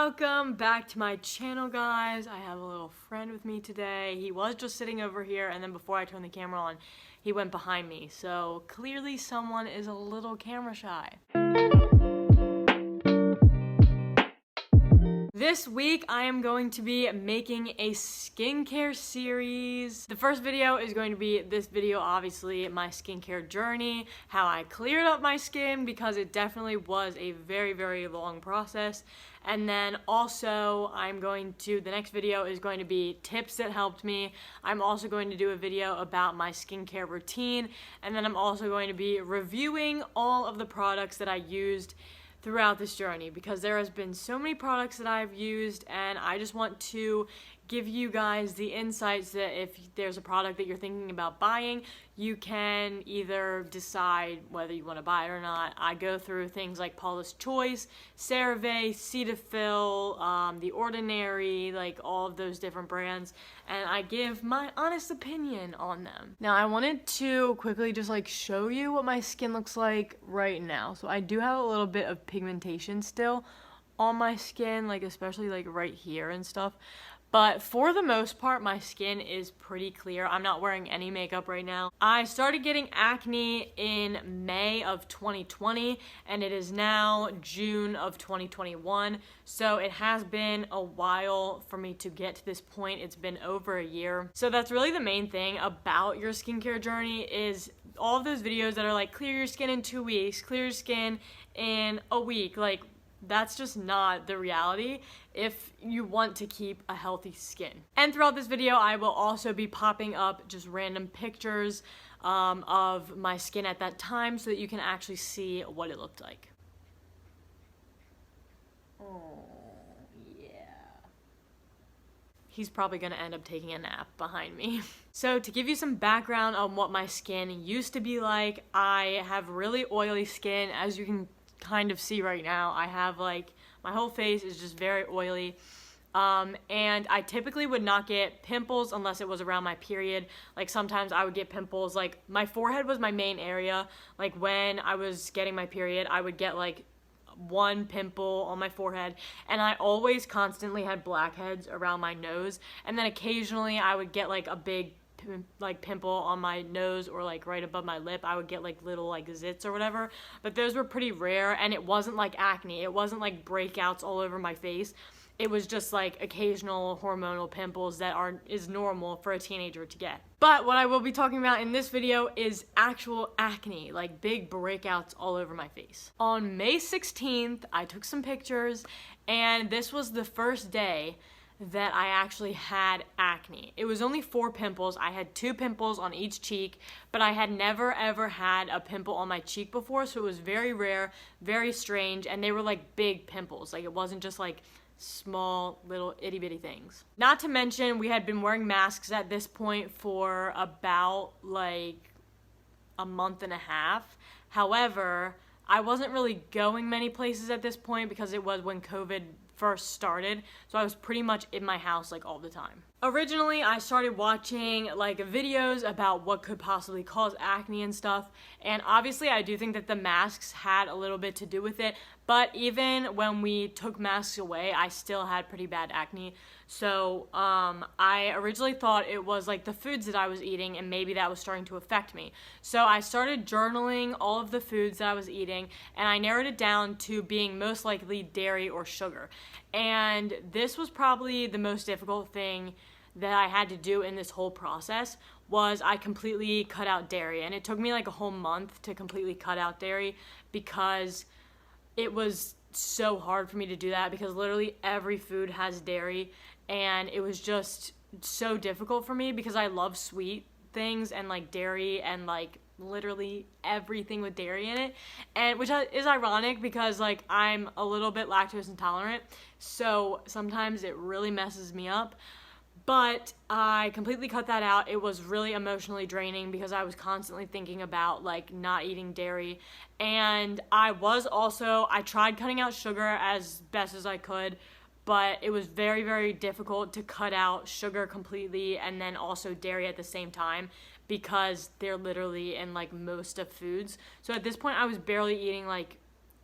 Welcome back to my channel, guys. I have a little friend with me today. He was just sitting over here, and then before I turned the camera on, he went behind me. So clearly someone is a little camera shy. This week, I am going to be making a skincare series. The first video is going to be this video, obviously, my skincare journey, how I cleared up my skin, because it definitely was a very, very long process. And then also, the next video is going to be tips that helped me. I'm also going to do a video about my skincare routine, and then I'm also going to be reviewing all of the products that I used throughout this journey, because there has been so many products that I've used, and I just want to give you guys the insights that if there's a product that you're thinking about buying, you can either decide whether you want to buy it or not. I go through things like Paula's Choice, CeraVe, Cetaphil, The Ordinary, like all of those different brands, and I give my honest opinion on them. Now, I wanted to quickly just like show you what my skin looks like right now. So I do have a little bit of pigmentation still on my skin, like especially like right here and stuff. But for the most part, my skin is pretty clear. I'm not wearing any makeup right now. I started getting acne in May of 2020, and it is now June of 2021. So it has been a while for me to get to this point. It's been over a year. So that's really the main thing about your skincare journey, is all of those videos that are like, clear your skin in 2 weeks, clear your skin in a week. Like, that's just not the reality if you want to keep a healthy skin. And throughout this video, I will also be popping up just random pictures of my skin at that time so that you can actually see what it looked like. Oh, yeah. He's probably gonna end up taking a nap behind me. So to give you some background on what my skin used to be like, I have really oily skin, as you can kind of see right now. I have like, my whole face is just very oily, and I typically would not get pimples unless it was around my period. Like sometimes I would get pimples, like my forehead was my main area. Like when I was getting my period, I would get like one pimple on my forehead, and I always constantly had blackheads around my nose, and then occasionally I would get like a big pimple on my nose or like right above my lip. I would get like little like zits or whatever, but those were pretty rare, and it wasn't like acne. It wasn't like breakouts all over my face. It was just like occasional hormonal pimples that is normal for a teenager to get. But what I will be talking about in this video is actual acne, like big breakouts all over my face. On May 16th, I took some pictures, and this was the first day that I actually had acne. It was only 4 pimples. I had 2 pimples on each cheek, but I had never ever had a pimple on my cheek before, so it was very rare, very strange, and they were like big pimples. Like it wasn't just like small little itty bitty things. Not to mention, we had been wearing masks at this point for about like a month and a half. However, I wasn't really going many places at this point because it was when COVID first started, so I was pretty much in my house like all the time. Originally, I started watching like videos about what could possibly cause acne and stuff, and obviously I do think that the masks had a little bit to do with it, but even when we took masks away, I still had pretty bad acne. So I originally thought it was like the foods that I was eating, and maybe that was starting to affect me. So I started journaling all of the foods that I was eating, and I narrowed it down to being most likely dairy or sugar. And this was probably the most difficult thing that I had to do in this whole process, was I completely cut out dairy. And it took me like a whole month to completely cut out dairy, because it was so hard for me to do that, because literally every food has dairy, and it was just so difficult for me because I love sweet things and like dairy and like literally everything with dairy in it, and which is ironic because like I'm a little bit lactose intolerant, so sometimes it really messes me up. But I completely cut that out. It was really emotionally draining because I was constantly thinking about like not eating dairy. And I tried cutting out sugar as best as I could, but it was very, very difficult to cut out sugar completely and then also dairy at the same time, because they're literally in like most of foods. So at this point I was barely eating like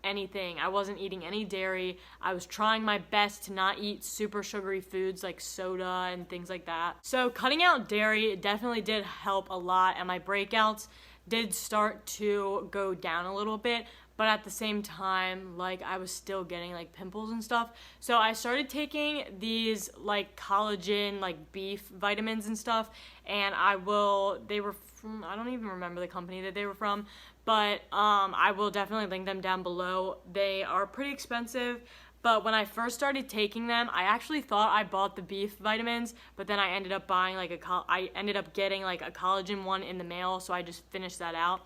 anything. I wasn't eating any dairy. I was trying my best to not eat super sugary foods like soda and things like that. So cutting out dairy definitely did help a lot, and my breakouts did start to go down a little bit, but at the same time, like, I was still getting like pimples and stuff. So I started taking these like collagen, like beef vitamins and stuff, and they were from, I don't even remember the company that they were from, but I will definitely link them down below. They are pretty expensive, but when I first started taking them, I actually thought I bought the beef vitamins, but then I ended up buying like I ended up getting like a collagen one in the mail, so I just finished that out.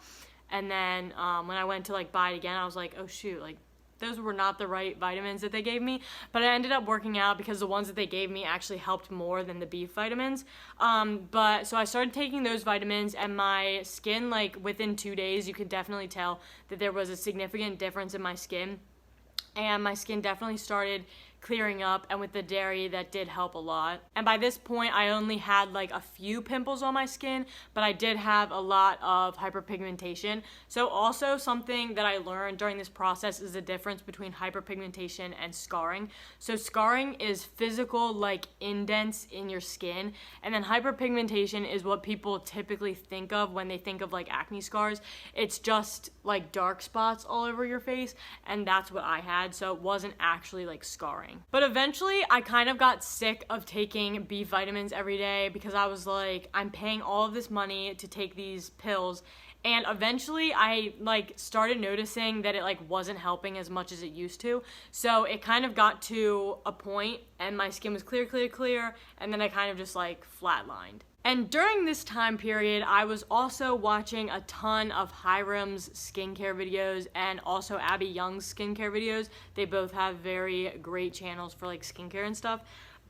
And then when I went to like buy it again, I was like, oh shoot, like those were not the right vitamins that they gave me. But I ended up working out because the ones that they gave me actually helped more than the beef vitamins. But so I started taking those vitamins, and my skin, like within 2 days, you could definitely tell that there was a significant difference in my skin. And my skin definitely started clearing up, and with the dairy that did help a lot. And by this point I only had like a few pimples on my skin, but I did have a lot of hyperpigmentation. So also something that I learned during this process is the difference between hyperpigmentation and scarring. So scarring is physical like indents in your skin, and then hyperpigmentation is what people typically think of when they think of like acne scars. It's just like dark spots all over your face, and that's what I had, so it wasn't actually like scarring. But eventually I kind of got sick of taking B vitamins every day because I was like, I'm paying all of this money to take these pills, and eventually I like started noticing that it like wasn't helping as much as it used to. So it kind of got to a point and my skin was clear, and then I kind of just like flatlined. And during this time period, I was also watching a ton of Hiram's skincare videos and also Abby Young's skincare videos. They both have very great channels for like skincare and stuff.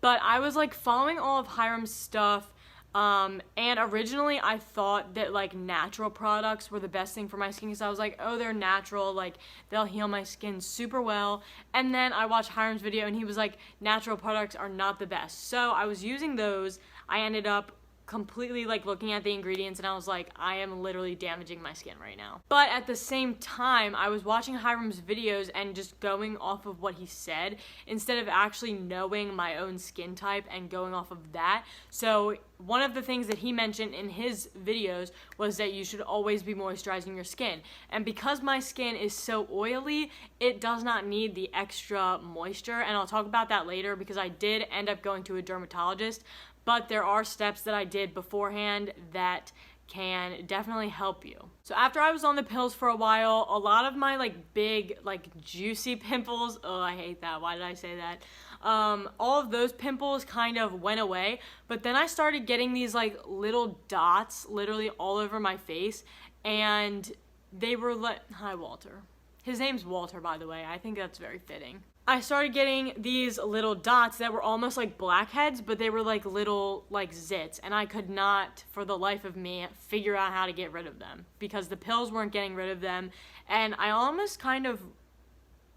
But I was like following all of Hiram's stuff, and originally I thought that like natural products were the best thing for my skin, because I was like, oh, they're natural, like they'll heal my skin super well. And then I watched Hiram's video and he was like, natural products are not the best. So I was using those. I ended up completely like looking at the ingredients and I was like, I am literally damaging my skin right now. But at the same time, I was watching Hiram's videos and just going off of what he said instead of actually knowing my own skin type and going off of that. So one of the things that he mentioned in his videos was that you should always be moisturizing your skin. And because my skin is so oily, it does not need the extra moisture. And I'll talk about that later because I did end up going to a dermatologist. But there are steps that I did beforehand that can definitely help you. So after I was on the pills for a while, a lot of my like big, like juicy pimples, oh, I hate that, why did I say that? All of those pimples kind of went away, but then I started getting these like little dots literally all over my face, and they were like, hi Walter. His name's Walter, by the way. I think that's very fitting. I started getting these little dots that were almost like blackheads, but they were like little like zits, and I could not for the life of me figure out how to get rid of them because the pills weren't getting rid of them. And I almost kind of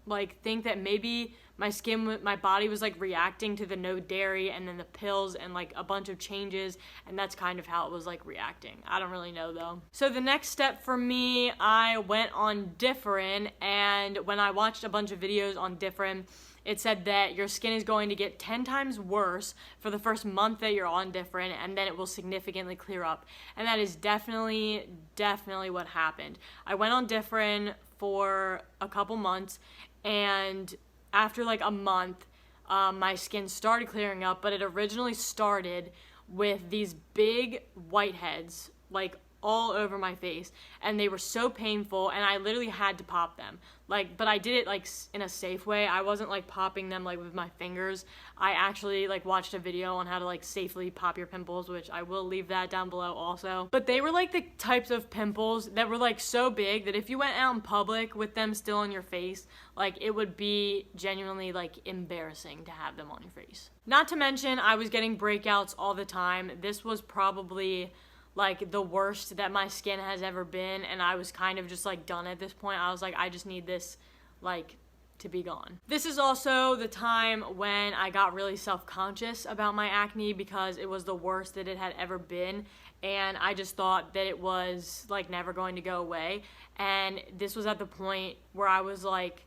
like think that maybe my body was like reacting to the no dairy and then the pills and like a bunch of changes, and that's kind of how it was like reacting. I don't really know though. So the next step for me, I went on Differin, and when I watched a bunch of videos on Differin, it said that your skin is going to get 10 times worse for the first month that you're on Differin, and then it will significantly clear up. And that is definitely what happened. I went on Differin for a couple months, and after like a month, my skin started clearing up, but it originally started with these big whiteheads, like all over my face, and they were so painful, and I literally had to pop them. Like, but I did it like in a safe way. I wasn't like popping them like with my fingers. I actually like watched a video on how to like safely pop your pimples, which I will leave that down below also. But they were like the types of pimples that were like so big that if you went out in public with them still on your face, like it would be genuinely like embarrassing to have them on your face. Not to mention I was getting breakouts all the time. This was probably like the worst that my skin has ever been, and I was kind of just like done at this point. I was like, I just need this like to be gone. This is also the time when I got really self-conscious about my acne because it was the worst that it had ever been, and I just thought that it was like never going to go away. And this was at the point where I was like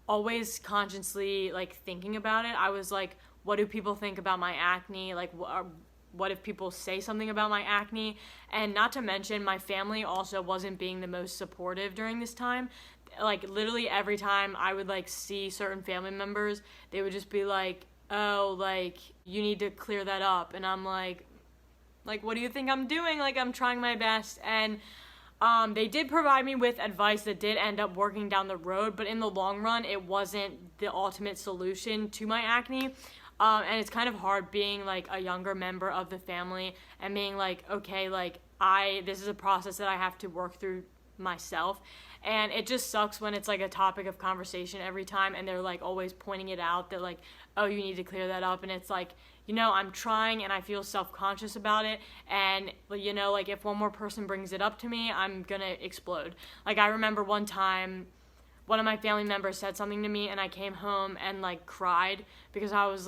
always consciously like thinking about it. I was like, what do people think about my acne? Like, what if people say something about my acne? And not to mention, my family also wasn't being the most supportive during this time. Like, literally every time I would like see certain family members, they would just be like, oh, like, you need to clear that up. And I'm like, what do you think I'm doing? Like, I'm trying my best. And they did provide me with advice that did end up working down the road, but in the long run, it wasn't the ultimate solution to my acne. And it's kind of hard being like a younger member of the family and being like, okay, like this is a process that I have to work through myself. And it just sucks when it's like a topic of conversation every time and they're like always pointing it out that like, oh, you need to clear that up. And it's like, you know, I'm trying and I feel self-conscious about it. And, you know, like if one more person brings it up to me, I'm gonna explode. Like I remember one time, one of my family members said something to me and I came home and like cried because I was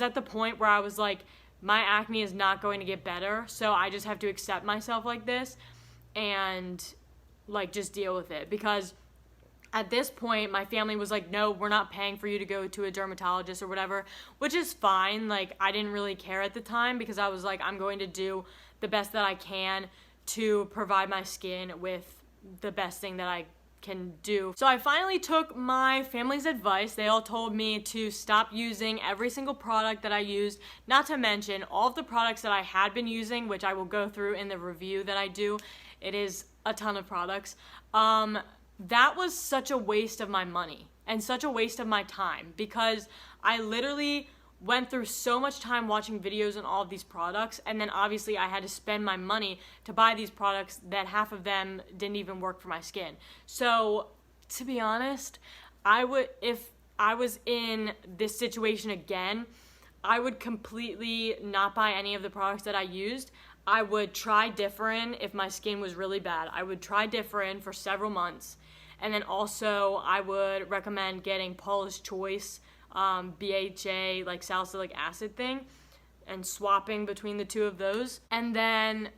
at the point where I was like, my acne is not going to get better. So I just have to accept myself like this and like just deal with it. Because at this point, my family was like, no, we're not paying for you to go to a dermatologist or whatever, which is fine. Like, I didn't really care at the time because I was like, I'm going to do the best that I can to provide my skin with the best thing that I can do. So I finally took my family's advice. They all told me to stop using every single product that I used, not to mention all of the products that I had been using, which I will go through in the review that I do. It is a ton of products. That was such a waste of my money and such a waste of my time because I literally went through so much time watching videos on all of these products, and then obviously I had to spend my money to buy these products that half of them didn't even work for my skin. So to be honest, if I was in this situation again, I would completely not buy any of the products that I used. I would try Differin if my skin was really bad. I would try Differin for several months. And then also I would recommend getting Paula's Choice BHA, like salicylic acid thing, and swapping between the two of those. And then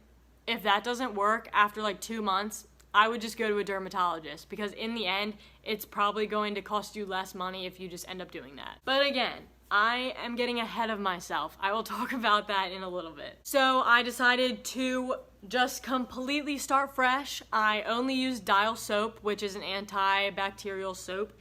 if that doesn't work after like 2 months, I would just go to a dermatologist because in the end, it's probably going to cost you less money if you just end up doing that. But again, I am getting ahead of myself. I will talk about that in a little bit. So I decided to just completely start fresh. I only use Dial soap, which is an antibacterial soap.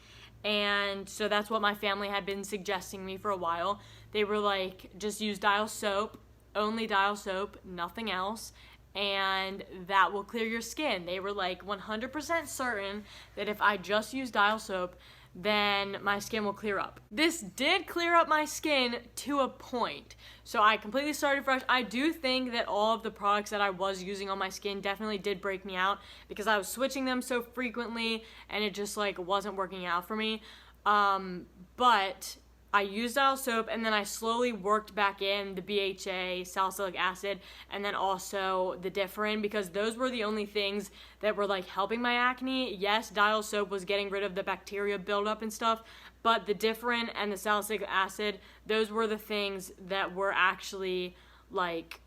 And so that's what my family had been suggesting me for a while. They were like, just use Dial soap, only Dial soap, nothing else, and that will clear your skin. They were like 100% certain that if I just use Dial soap, then my skin will clear up. This did clear up my skin to a point. So I completely started fresh. I do think that all of the products that I was using on my skin definitely did break me out because I was switching them so frequently and it just like wasn't working out for me. But I used Dial soap and then I slowly worked back in the BHA, salicylic acid, and then also the Differin because those were the only things that were like helping my acne. Yes, Dial soap was getting rid of the bacteria buildup and stuff, but the Differin and the salicylic acid, those were the things that were actually like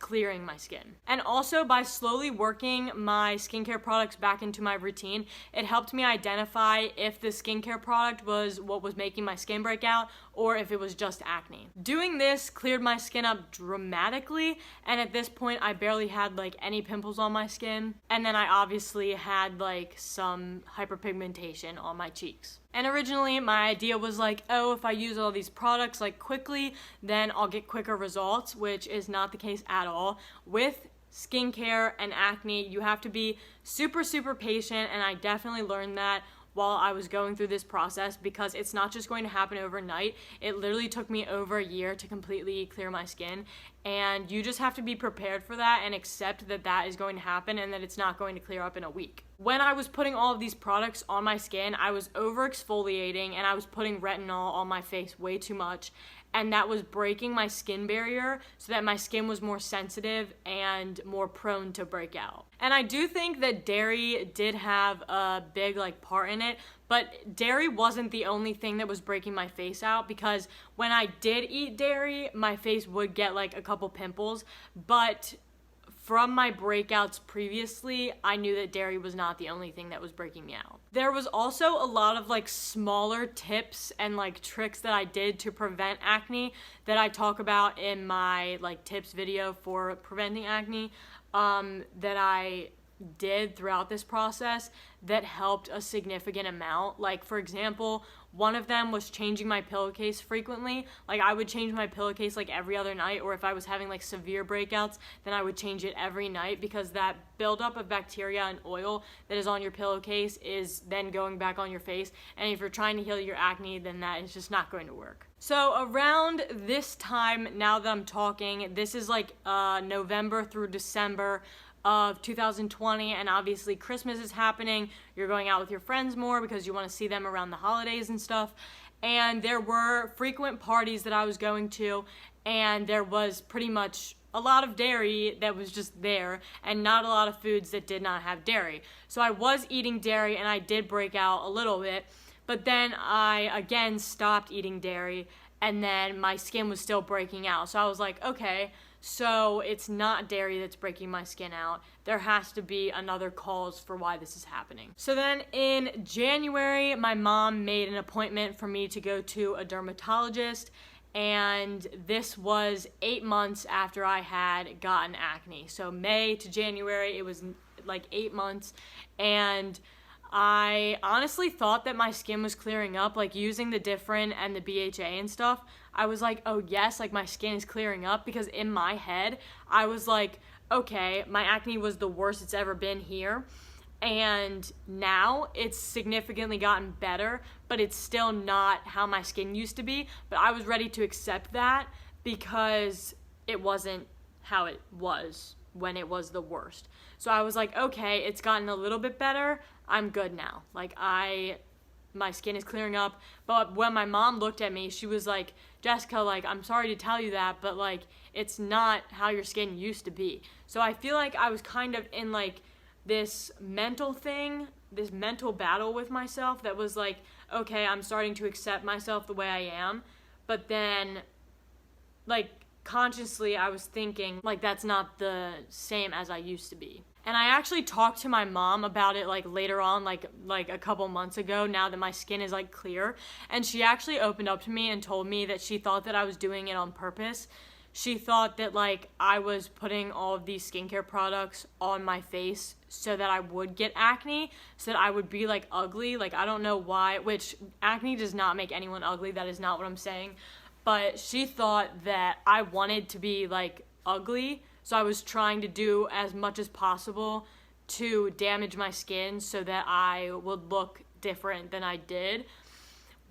clearing my skin. And also by slowly working my skincare products back into my routine, it helped me identify if the skincare product was what was making my skin break out or if it was just acne. Doing this cleared my skin up dramatically, and at this point I barely had like any pimples on my skin, and then I obviously had like some hyperpigmentation on my cheeks. And originally my idea was like, oh, if I use all these products like quickly, then I'll get quicker results, which is not the case at all. With skincare and acne, you have to be super, super patient, and I definitely learned that while I was going through this process because it's not just going to happen overnight. It literally took me over a year to completely clear my skin, and you just have to be prepared for that and accept that that is going to happen and that it's not going to clear up in a week. when I was putting all of these products on my skin, I was over exfoliating and I was putting retinol on my face way too much. And that was breaking my skin barrier so that my skin was more sensitive and more prone to break out. And I do think that dairy did have a big part in it, but dairy wasn't the only thing that was breaking my face out, because when I did eat dairy, my face would get a couple pimples, but from my breakouts previously, I knew that dairy was not the only thing that was breaking me out. There was also a lot of smaller tips and tricks that I did to prevent acne that I talk about in my tips video for preventing acne, that I did throughout this process that helped a significant amount. For example, one of them was changing my pillowcase frequently. I would change my pillowcase every other night, or if I was having severe breakouts, then I would change it every night, because that buildup of bacteria and oil that is on your pillowcase is then going back on your face, and if you're trying to heal your acne, then that is just not going to work. So around this time, now that I'm talking, this is November through December of 2020, and obviously Christmas is happening. You're going out with your friends more because you want to see them around the holidays and stuff. And there were frequent parties that I was going to, and there was pretty much a lot of dairy that was just there, and not a lot of foods that did not have dairy. So I was eating dairy, and I did break out a little bit, but then I again stopped eating dairy, and then my skin was still breaking out. So I was like, okay, so it's not dairy that's breaking my skin out. There has to be another cause for why this is happening. So then in January, my mom made an appointment for me to go to a dermatologist, and this was 8 months after I had gotten acne. So May to January, it was 8 months, and I honestly thought that my skin was clearing up, using the Differin and the BHA and stuff. I was like, oh yes, my skin is clearing up, because in my head, I was like, okay, my acne was the worst it's ever been here, and now it's significantly gotten better, but it's still not how my skin used to be. But I was ready to accept that, because it wasn't how it was when it was the worst. So I was like, okay, it's gotten a little bit better, I'm good now. My skin is clearing up. But when my mom looked at me, she was like, Jessica, I'm sorry to tell you that, but it's not how your skin used to be. So I feel like I was kind of in this mental thing, this mental battle with myself that was okay, I'm starting to accept myself the way I am. But then consciously I was thinking that's not the same as I used to be. And I actually talked to my mom about it later on, a couple months ago, now that my skin is clear, and she actually opened up to me and told me that she thought that I was doing it on purpose. She thought that I was putting all of these skincare products on my face so that I would get acne, so that I would be ugly. I don't know why, which acne does not make anyone ugly, that is not what I'm saying. But she thought that I wanted to be ugly, so I was trying to do as much as possible to damage my skin so that I would look different than I did,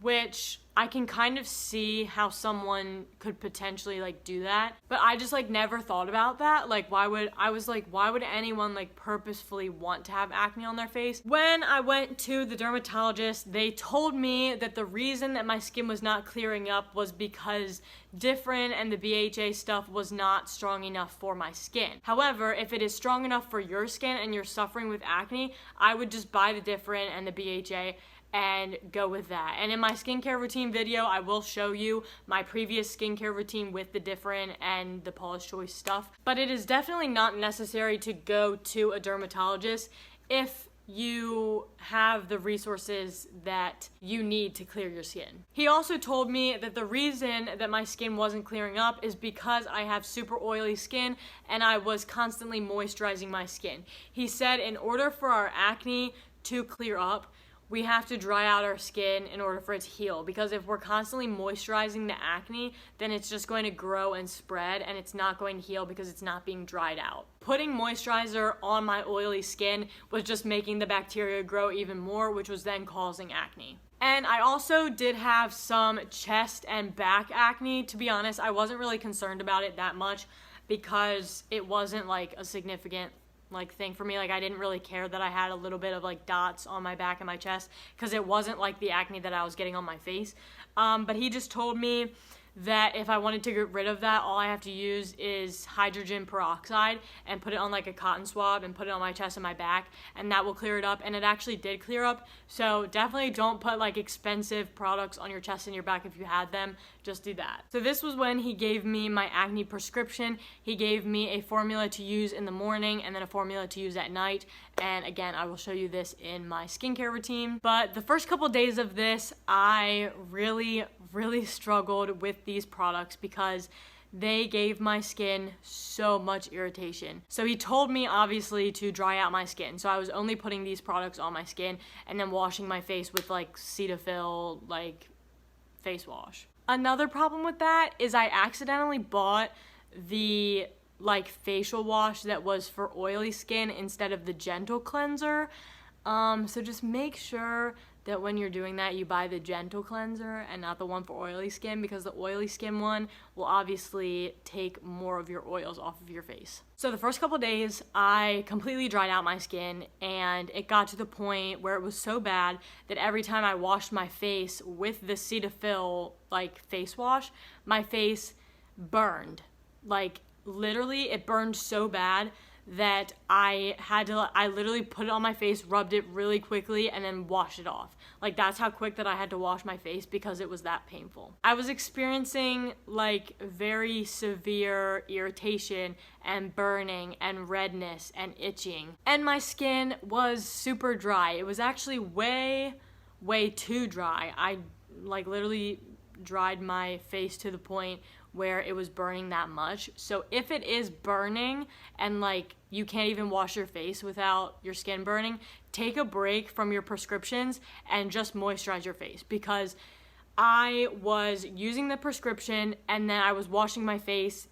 which I can kind of see how someone could potentially do that, but I just never thought about that. Why would anyone purposefully want to have acne on their face? When I went to the dermatologist, they told me that the reason that my skin was not clearing up was because Differin and the BHA stuff was not strong enough for my skin. However, if it is strong enough for your skin and you're suffering with acne, I would just buy the Differin and the BHA and go with that. And in my skincare routine video, I will show you my previous skincare routine with the Differin and the Paula's Choice stuff. But it is definitely not necessary to go to a dermatologist if you have the resources that you need to clear your skin. He also told me that the reason that my skin wasn't clearing up is because I have super oily skin and I was constantly moisturizing my skin. He said in order for our acne to clear up, we have to dry out our skin in order for it to heal, because if we're constantly moisturizing the acne, then it's just going to grow and spread and it's not going to heal because it's not being dried out. Putting moisturizer on my oily skin was just making the bacteria grow even more, which was then causing acne. And I also did have some chest and back acne. To be honest, I wasn't really concerned about it that much because it wasn't a significant like thing for me. Like I didn't really care that I had a little bit of like dots on my back and my chest because it wasn't like the acne that I was getting on my face. But he just told me that if I wanted to get rid of that, all I have to use is hydrogen peroxide and put it on like a cotton swab and put it on my chest and my back, and that will clear it up. And it actually did clear up. So definitely don't put like expensive products on your chest and your back if you had them. Just do that. So this was when he gave me my acne prescription. He gave me a formula to use in the morning and then a formula to use at night. And again, I will show you this in my skincare routine. But the first couple days of this, I really struggled with these products because they gave my skin so much irritation. So he told me obviously to dry out my skin. So I was only putting these products on my skin and then washing my face with like Cetaphil like face wash. Another problem with that is I accidentally bought the like facial wash that was for oily skin instead of the gentle cleanser. So just make sure that when you're doing that, you buy the gentle cleanser and not the one for oily skin, because the oily skin one will obviously take more of your oils off of your face. So the first couple days, I completely dried out my skin, and it got to the point where it was so bad that every time I washed my face with the Cetaphil like face wash, my face burned. Like literally, it burned so bad that I literally put it on my face, rubbed it really quickly, and then washed it off. Like that's how quick that I had to wash my face because it was that painful. I was experiencing like very severe irritation and burning and redness and itching. And my skin was super dry. It was actually way too dry. I like literally dried my face to the point where it was burning that much. So if it is burning and like you can't even wash your face without your skin burning, take a break from your prescriptions and just moisturize your face, because I was using the prescription and then I was washing my face.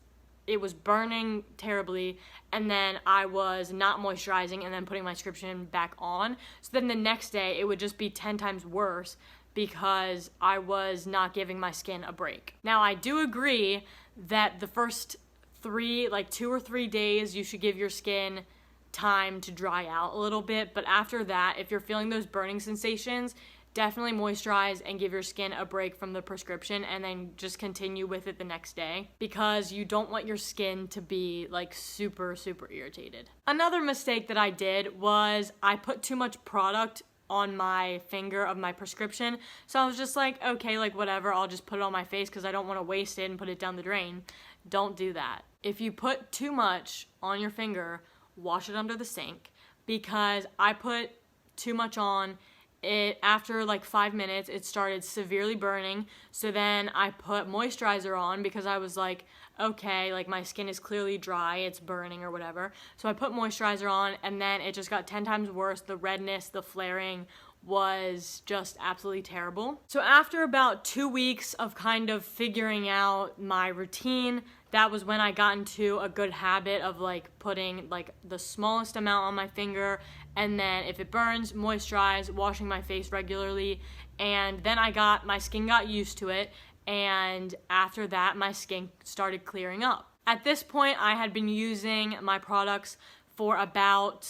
It was burning terribly, and then I was not moisturizing and then putting my prescription back on. So then the next day it would just be 10 times worse because I was not giving my skin a break. Now, I do agree that the first 2 or 3 days, you should give your skin time to dry out a little bit. But after that, if you're feeling those burning sensations, definitely moisturize and give your skin a break from the prescription, and then just continue with it the next day, because you don't want your skin to be like super irritated. Another mistake that I did was I put too much product on my finger of my prescription. So I was just like, okay, like whatever, I'll just put it on my face because I don't want to waste it and put it down the drain. Don't do that. If you put too much on your finger, wash it under the sink, because I put too much on. It after like 5 minutes, it started severely burning. So then I put moisturizer on because I was like, okay, like my skin is clearly dry, it's burning or whatever. So I put moisturizer on, and then it just got 10 times worse. The redness, the flaring was just absolutely terrible. So after about 2 weeks of kind of figuring out my routine, that was when I got into a good habit of like putting like the smallest amount on my finger, and then if it burns, moisturize, washing my face regularly. And then my skin got used to it, and after that my skin started clearing up. At this point, I had been using my products for about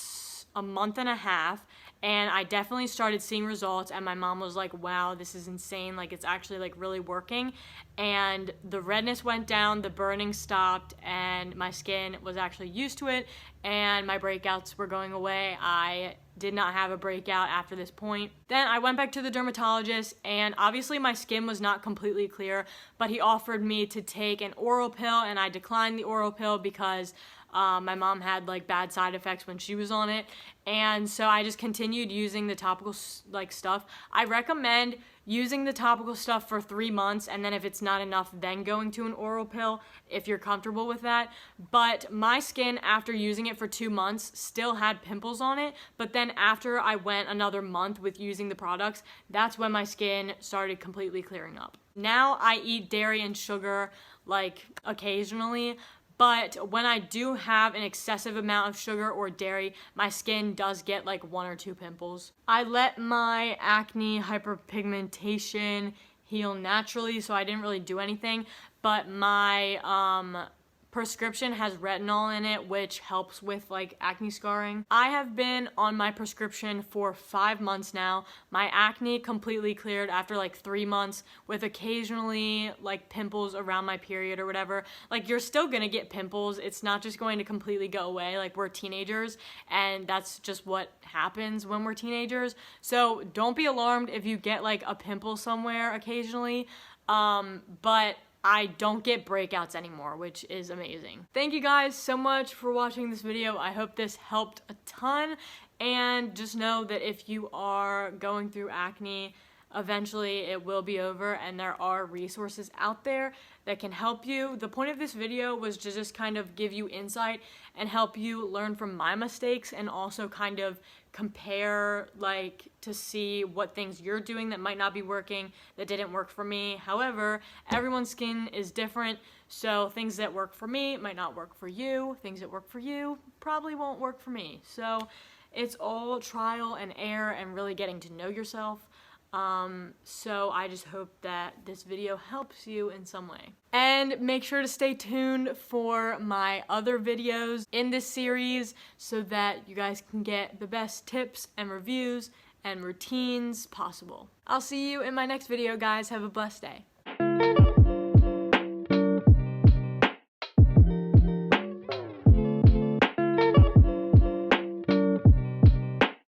a month and a half, and I definitely started seeing results, and my mom was like, wow, this is insane, like it's actually like really working. And the redness went down, the burning stopped, and my skin was actually used to it, and my breakouts were going away. I did not have a breakout after this point. Then I went back to the dermatologist, and obviously my skin was not completely clear, but he offered me to take an oral pill, and I declined the oral pill because my mom had like bad side effects when she was on it, and so I just continued using the topical like stuff. I recommend using the topical stuff for 3 months, and then if it's not enough, then going to an oral pill if you're comfortable with that. But my skin, after using it for 2 months, still had pimples on it, but then after I went another month with using the products, that's when my skin started completely clearing up. Now I eat dairy and sugar like occasionally, but when I do have an excessive amount of sugar or dairy, my skin does get like 1 or 2 pimples. I let my acne hyperpigmentation heal naturally, so I didn't really do anything, but my prescription has retinol in it, which helps with like acne scarring. I have been on my prescription for 5 months now. My acne completely cleared after like 3 months, with occasionally like pimples around my period or whatever. Like, you're still gonna get pimples. It's not just going to completely go away. Like, we're teenagers, and that's just what happens when we're teenagers. So don't be alarmed if you get like a pimple somewhere occasionally. But I don't get breakouts anymore, which is amazing. Thank you guys so much for watching this video. I hope this helped a ton, and just know that if you are going through acne, eventually it will be over, and there are resources out there that can help you. The point of this video was to just kind of give you insight and help you learn from my mistakes, and also kind of compare, like, to see what things you're doing that might not be working, that didn't work for me. However, everyone's skin is different, so things that work for me might not work for you. Things that work for you probably won't work for me. So it's all trial and error and really getting to know yourself. So I just hope that this video helps you in some way. And make sure to stay tuned for my other videos in this series, so that you guys can get the best tips and reviews and routines possible. I'll see you in my next video, guys. Have a blessed day.